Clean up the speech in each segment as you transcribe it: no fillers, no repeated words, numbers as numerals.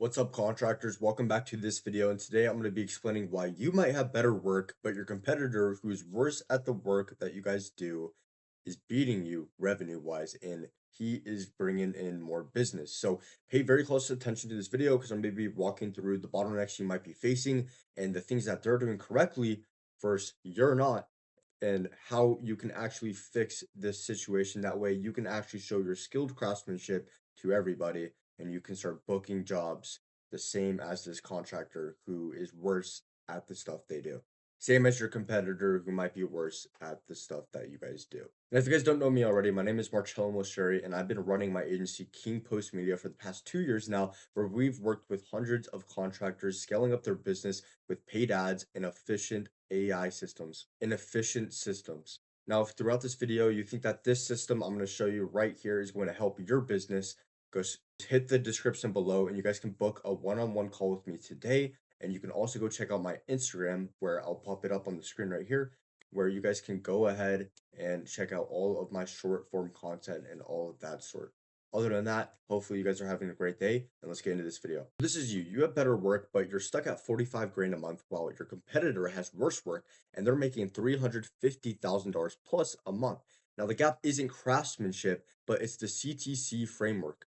What's up, contractors? Welcome back to this video. And today I'm going to be explaining why you might have better work, but your competitor who's worse at the work that you guys do is beating you revenue wise, and he is bringing in more business. So pay very close attention to this video because I'm going to be walking through the bottlenecks you might be facing and the things that they're doing correctly versus you're not, and how you can actually fix this situation. That way you can actually show your skilled craftsmanship to everybody and you can start booking jobs the same as this contractor who is worse at the stuff they do. Same as your competitor who might be worse at the stuff that you guys do. And if you guys don't know me already, my name is Marcello Mosheri, and I've been running my agency King Post Media for the past 2 years now, where we've worked with hundreds of contractors scaling up their business with paid ads and efficient AI systems. Now, if throughout this video you think that this system I'm going to show you right here is going to help your business, hit the description below and you guys can book a one-on-one call with me today. And you can also go check out my Instagram where I'll pop it up on the screen right here, where you guys can go ahead and check out all of my short form content and all of that sort. Other than that, hopefully you guys are having a great day, and let's get into this video. This is you. You have better work, but you're stuck at 45 grand a month while your competitor has worse work and they're making $350,000 plus a month. Now, the gap isn't craftsmanship, but it's the CTC framework.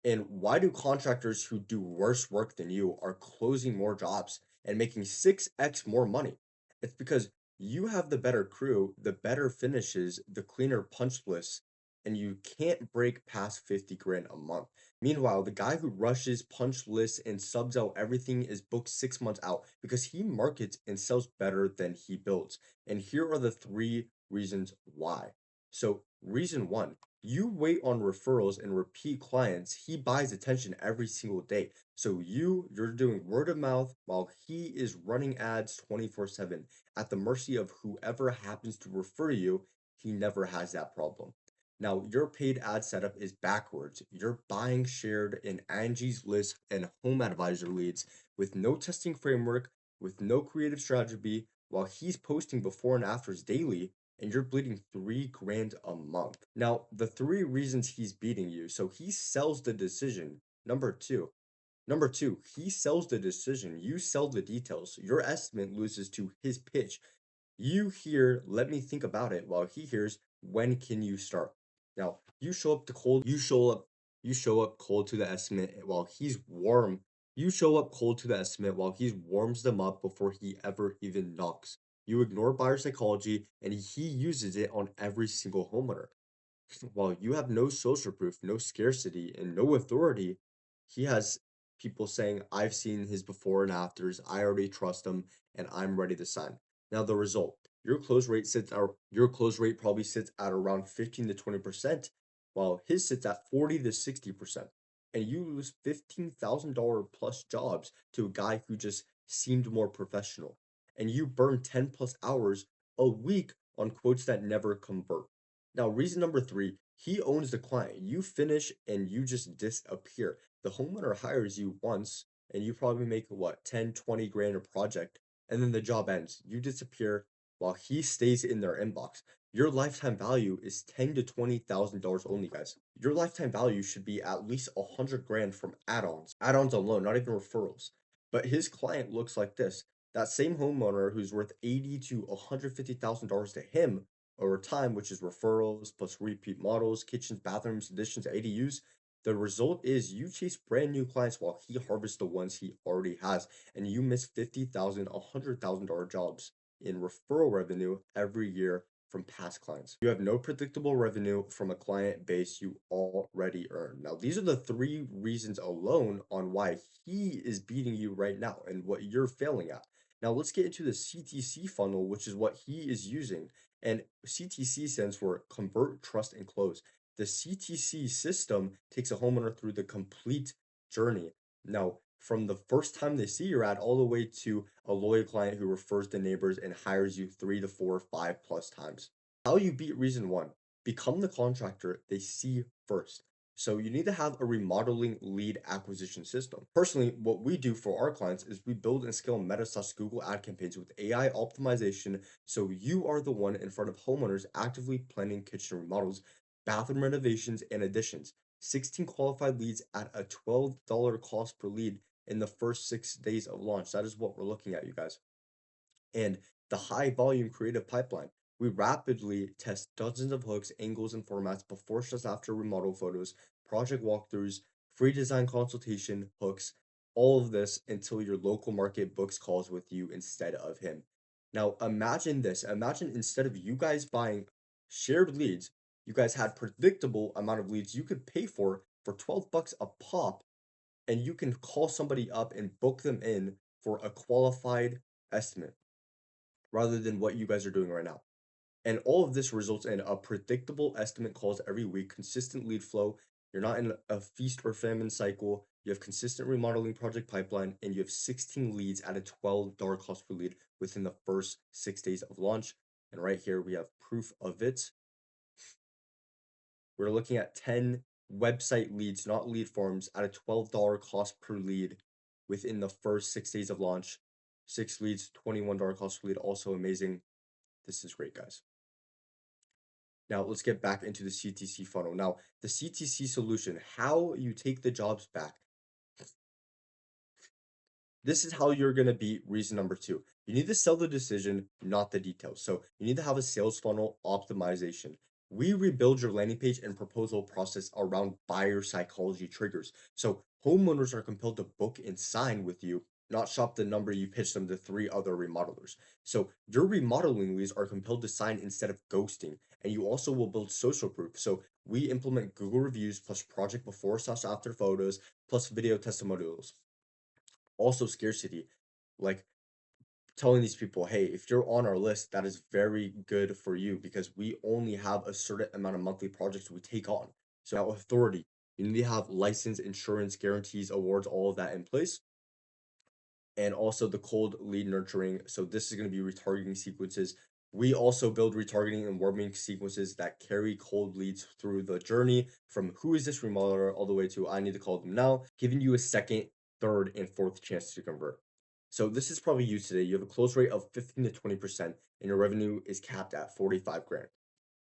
And why do contractors who do worse work than you are closing more jobs and making 6x more money? It's because you have the better crew, the better finishes, the cleaner punch lists, and you can't break past 50 grand a month. Meanwhile, the guy who rushes punch lists and subs out everything is booked 6 months out because he markets and sells better than he builds. And here are the three reasons why. So, reason one, you wait on referrals and repeat clients. He buys attention every single day. So you're doing word of mouth while he is running ads 24/7 at the mercy of whoever happens to refer you. He never has that problem. Now, your paid ad setup is backwards. You're buying shared in Angie's List and Home Advisor leads with no testing framework, with no creative strategy, while he's posting before and afters daily and you're bleeding 3 grand a month. Now, the three reasons he's beating you. So he sells the decision. Number two, he sells the decision. You sell the details. Your estimate loses to his pitch. You hear, let me think about it, while he hears, when can you start? Now, you show up cold to the estimate while he's warm. You show up cold to the estimate while he warms them up before he ever even knocks. You ignore buyer psychology and he uses it on every single homeowner. While you have no social proof, no scarcity, and no authority, he has people saying, I've seen his before and afters, I already trust him, and I'm ready to sign. Now the result, your close rate probably sits at around 15 to 20%, while his sits at 40 to 60%. And you lose $15,000 plus jobs to a guy who just seemed more professional. And you burn 10 plus hours a week on quotes that never convert. Now, reason number three, he owns the client. You finish and you just disappear. The homeowner hires you once and you probably make what, 10, 20 grand a project, and then the job ends. You disappear while he stays in their inbox. Your lifetime value is 10 to $20,000 only, guys. Your lifetime value should be at least 100 grand from add-ons alone, not even referrals. But his client looks like this. That same homeowner who's worth 80 to $150,000 to him over time, which is referrals plus repeat models, kitchens, bathrooms, additions, ADUs. The result is you chase brand new clients while he harvests the ones he already has, and you miss $50,000, $100,000 jobs in referral revenue every year from past clients. You have no predictable revenue from a client base you already earn. Now, these are the three reasons alone on why he is beating you right now and what you're failing at. Now, let's get into the CTC funnel, which is what he is using. And CTC stands for Convert, Trust, and Close. The CTC system takes a homeowner through the complete journey. Now, from the first time they see your ad all the way to a loyal client who refers to neighbors and hires you 3 to 4, 5 plus times. How you beat reason one, become the contractor they see first. So you need to have a remodeling lead acquisition system. Personally, what we do for our clients is we build and scale Meta/Google ad campaigns with AI optimization, so you are the one in front of homeowners actively planning kitchen remodels, bathroom renovations, and additions. 16 qualified leads at a $12 cost per lead in the first 6 days of launch. That is what we're looking at, you guys. And the high volume creative pipeline. We rapidly test dozens of hooks, angles, and formats before just after remodel photos, project walkthroughs, free design consultation, hooks, all of this until your local market books calls with you instead of him. Now imagine this. Imagine instead of you guys buying shared leads, you guys had predictable amount of leads you could pay for 12 bucks a pop, and you can call somebody up and book them in for a qualified estimate rather than what you guys are doing right now. And all of this results in a predictable estimate calls every week, consistent lead flow. You're not in a feast or famine cycle. You have consistent remodeling project pipeline, and you have 16 leads at a $12 cost per lead within the first 6 days of launch. And right here, we have proof of it. We're looking at 10 website leads, not lead forms, at a $12 cost per lead within the first 6 days of launch. 6 leads, $21 cost per lead, also amazing. This is great, guys. Now let's get back into the CTC funnel. Now, the CTC solution, how you take the jobs back. This is how you're going to beat reason number two. You need to sell the decision, not the details. So you need to have a sales funnel optimization. We rebuild your landing page and proposal process around buyer psychology triggers. So homeowners are compelled to book and sign with you, not shop the number you pitch them to 3 other remodelers. So your remodeling leads are compelled to sign instead of ghosting. And you also will build social proof. So we implement Google reviews plus project before/after photos plus video testimonials. Also scarcity, like telling these people, hey, if you're on our list, that is very good for you because we only have a certain amount of monthly projects we take on. So now authority, you need to have license, insurance, guarantees, awards, all of that in place. And also the cold lead nurturing. So this is going to be retargeting sequences. We also build retargeting and warming sequences that carry cold leads through the journey from who is this remodeler all the way to I need to call them now, giving you a second, third, and fourth chance to convert. So this is probably you today. You have a close rate of 15 to 20%, and your revenue is capped at 45 grand.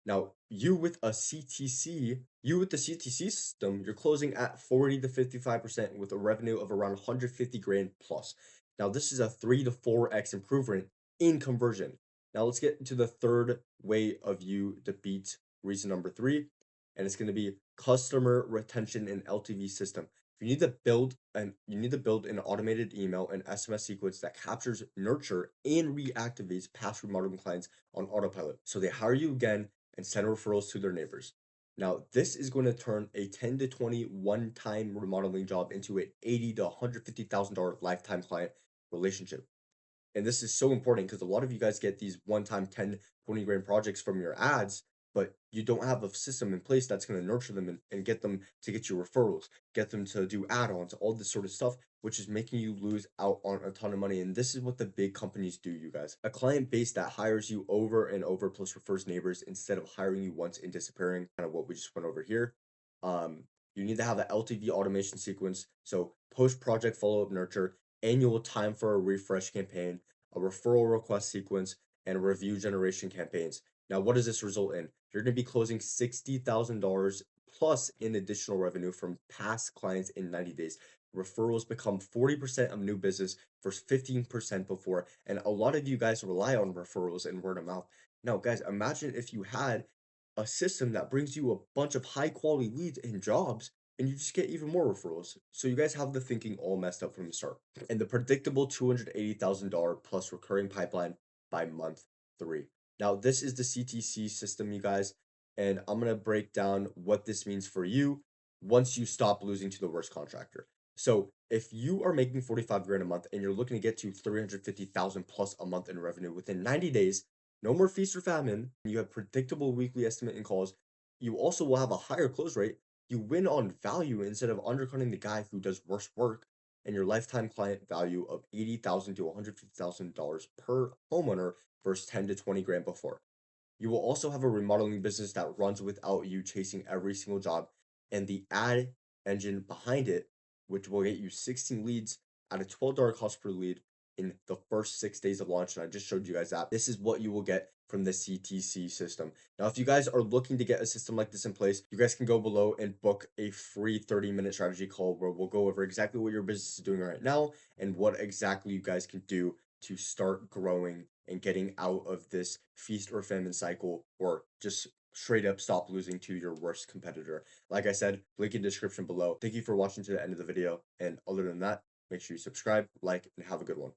Now, you with the CTC system, you're closing at 40 to 55% with a revenue of around 150 grand plus. Now, this is a 3 to 4x improvement in conversion. Now, let's get to the third way of you to beat reason number three, and it's going to be customer retention and LTV system. You need to build an automated email and SMS sequence that captures, nurture, and reactivates past remodeling clients on autopilot. So they hire you again and send referrals to their neighbors. Now, this is going to turn a 10 to 20 one-time remodeling job into an 80 to $150,000 lifetime client relationship. And this is so important because a lot of you guys get these one-time 10, 20 grand projects from your ads, but you don't have a system in place that's going to nurture them and get them to get you referrals, get them to do add-ons, all this sort of stuff, which is making you lose out on a ton of money. And this is what the big companies do, you guys. A client base that hires you over and over plus refers neighbors instead of hiring you once and disappearing, kind of what we just went over here. You need to have an LTV automation sequence. So post-project follow-up nurture, annual time for a refresh campaign, a referral request sequence, and review generation campaigns. Now, what does this result in? You're going to be closing $60,000 plus in additional revenue from past clients in 90 days. Referrals become 40% of new business versus 15% before. And a lot of you guys rely on referrals and word of mouth. Now, guys, imagine if you had a system that brings you a bunch of high quality leads and jobs and you just get even more referrals. So you guys have the thinking all messed up from the start. And the predictable $280,000 plus recurring pipeline by month 3. Now, this is the CTC system, you guys, and I'm going to break down what this means for you once you stop losing to the worst contractor. So, if you are making 45 grand a month and you're looking to get to 350,000 plus a month in revenue within 90 days, no more feast or famine, you have predictable weekly estimate and calls, you also will have a higher close rate. You win on value instead of undercutting the guy who does worse work, and your lifetime client value of $80,000 to $150,000 per homeowner versus 10 to 20 grand before. You will also have a remodeling business that runs without you chasing every single job, and the ad engine behind it, which will get you 16 leads at a $12 cost per lead in the first 6 days of launch. And I just showed you guys that. This is what you will get from the CTC system. Now, if you guys are looking to get a system like this in place, you guys can go below and book a free 30-minute strategy call where we'll go over exactly what your business is doing right now and what exactly you guys can do to start growing and getting out of this feast or famine cycle, or just straight up stop losing to your worst competitor. Like I said, link in description below. Thank you for watching to the end of the video. And other than that, make sure you subscribe, like, and have a good one.